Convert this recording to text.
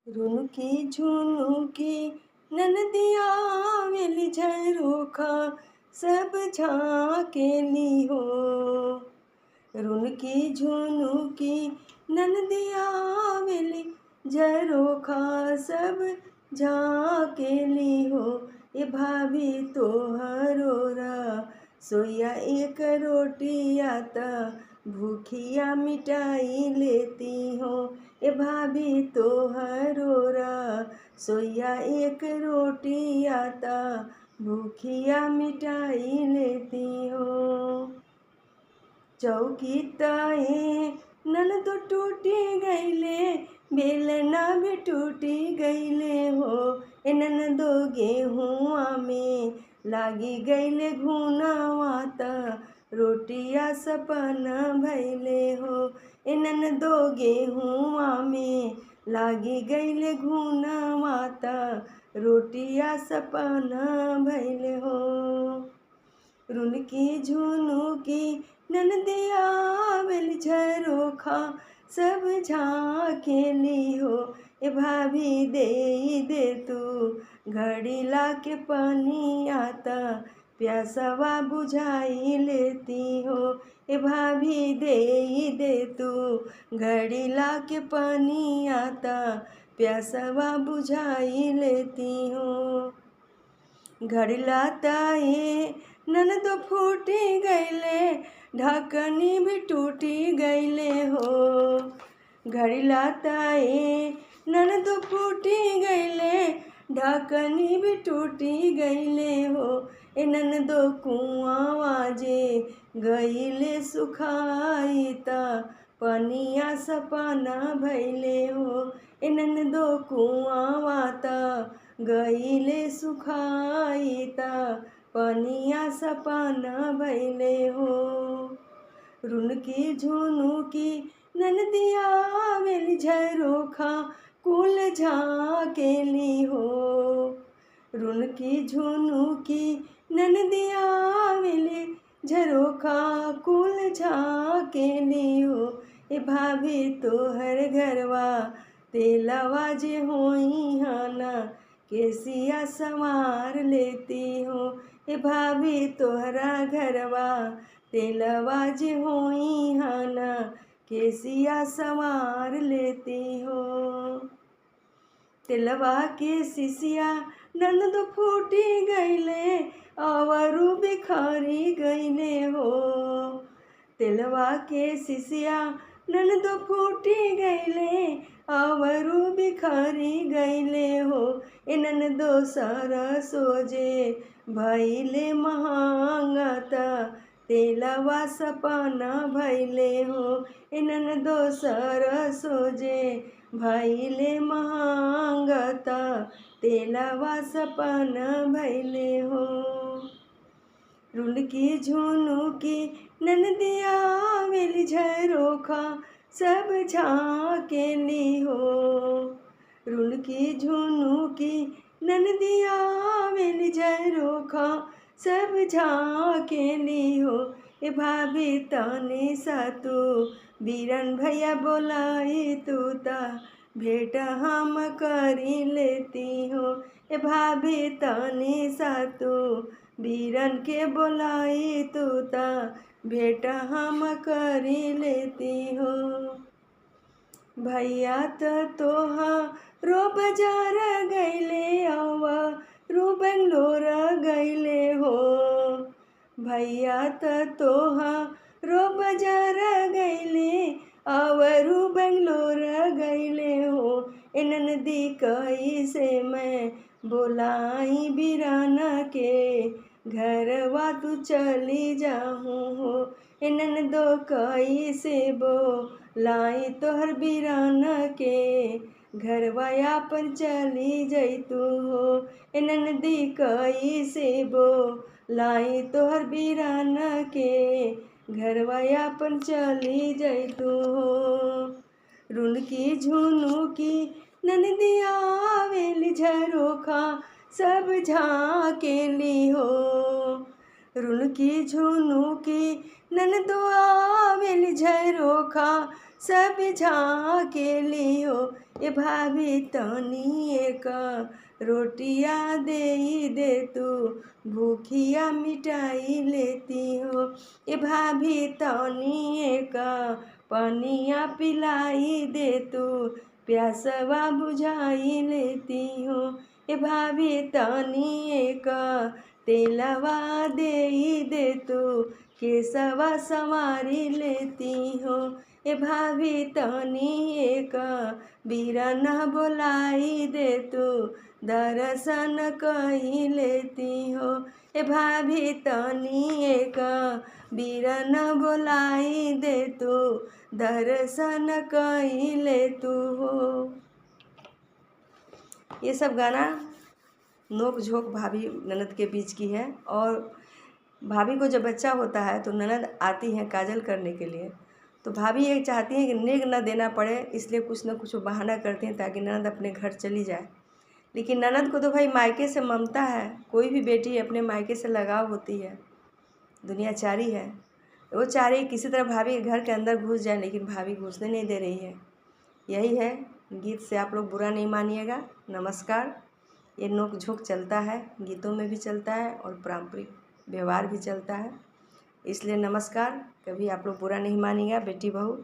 रुनकी झुनुकी ननदिया वेली झरोखा सब झाँकेली हो। रुनकी झुनुकी ननदिया वेली झरोखा सब झाँकेली हो। ए भाभी तोहरो सोया एक रोटिया त भूखिया मिटाई लेती हो। ए भाभी तोहरो सोया एक रोटिया त भूखिया मिटाई लेती हो। चौकी ताए ननदो टूटी गईले बेलना भी टूटी गईले हो। ए ननदो गेहुआ में लागी गईले घुनावा त रोटिया सपना भैले हो। ए ननदो गेहुआ में लागी गईले घुनावा त रोटिया सपना भैले हो। रुनकी झुनुकी ननदिया वेली झरोखा सब झाँकेली हो। ए भाभी दे तू घड़ी ला के पानी आता प्यासवा बुझाई लेती हो। ए भाभी दे तू घड़ी ला के पानी आता प्यासवा बुझाई लेती हो। घड़ी लाता ये ननदो फूटी गईले ढकनी भी टूटी गईले हो। घड़ी लाता ये ननदो फूटी गईले ढकनी भी टूटी गईले हो। ए ननदो कुआवा जे गईले सुखाई ता पनिया सपना भैले हो। ए ननदो कुआवा ता गईले सुखाई ता पनिया सपना भैले हो। रुनकी झुनुकी ननदिया वेली झरोखा कुल झाँकेली हो। रुनकी झुनुकी ननदिया वेली झरोखा कुल झाँकेली हो। ए भाभी तोहर घरवा तेलवा जे होई हाना केसिया संवार लेती हो। ए भाभी तोहरा घरवा तेलवा जे होई हाना केसिया संवार लेती हो। तेलवा के सिसिया ननदो फूटी गईले अवरु बिखरी गईले हो। तेलवा के सिसिया ननदो फूटी गईले अवरु बिखरी गईले हो। ए ननदो सरसो जे भैले महंगता तेलवा सपना भैले हो। ए ननदो सरसो जे भैले महंगता तेलवा सपना भैले हो। रुनकी झुनुकी ननदिया वेली झरोखा सब झाँकेली हो। रुनकी झुनुकी ननदिया वेली झरोखा सब झाँकेली हो। ए भाभी तनी सा तू बीरन भैया बोलाई तू ता भेंट हम करी लेती हो। ए भाभी तनी सा तू बीरन के बोलाई तू ता भेंट हम करी लेती हो। भैया तोहारो बाजार गईले रू बेंगलोर गईले हो। भैया तोहारो बाजार गईले रू बेंगलोर गईले हो। ए ननदी कैसे मैं बोलाई बिराना के घरवा तू चली जाऊँ हो। ए ननदो कैसे बोलाई तोहर बिराना के घरवा अपन चली जैतू हो। ए ननदी कैसे बोलाई तोहर बिराना के घरवा अपन चली जैतू हो। रुनकी झुनुकी ननदिया वेली झरोखा सब झाँकेली हो। रुनकी झुनुकी ननदो आवेली झरोखा सब झाँकेली हो। ए भाभी तनी एक रोटिया दे तू, भूखिया मिटाई लेती हो। ए भाभी तनी एक पनिया पिलाई दे तू, प्यासवा बुझाई लेती हो। ए भाभी तनी एक तेलवा दे तू, केसवा संवारी लेती हो। ए भाभी तनी एक बीरन बोलाई दे तू, दर्शन कही लेती हो। ए भाभी तनी एक बीरन बोलाई दे तू, दर्शन कही ले तू हो। ये सब गाना नोक झोंक भाभी ननद के बीच की है। और भाभी को जब बच्चा होता है तो ननद आती है काजल करने के लिए, तो भाभी ये चाहती है कि नेग न देना पड़े, इसलिए कुछ न कुछ बहाना करती हैं ताकि ननद अपने घर चली जाए। लेकिन ननद को तो भाई मायके से ममता है, कोई भी बेटी अपने मायके से लगाव होती है, दुनियाचारी है। वो चाह रही किसी तरह भाभी घर के अंदर घुस जाए, लेकिन भाभी घुसने नहीं दे रही है। यही है गीत से, आप लोग बुरा नहीं मानिएगा। नमस्कार। ये नोक झोंक चलता है, गीतों में भी चलता है और पारंपरिक व्यवहार भी चलता है, इसलिए नमस्कार। कभी आप लोग बुरा नहीं मानिएगा बेटी बहू।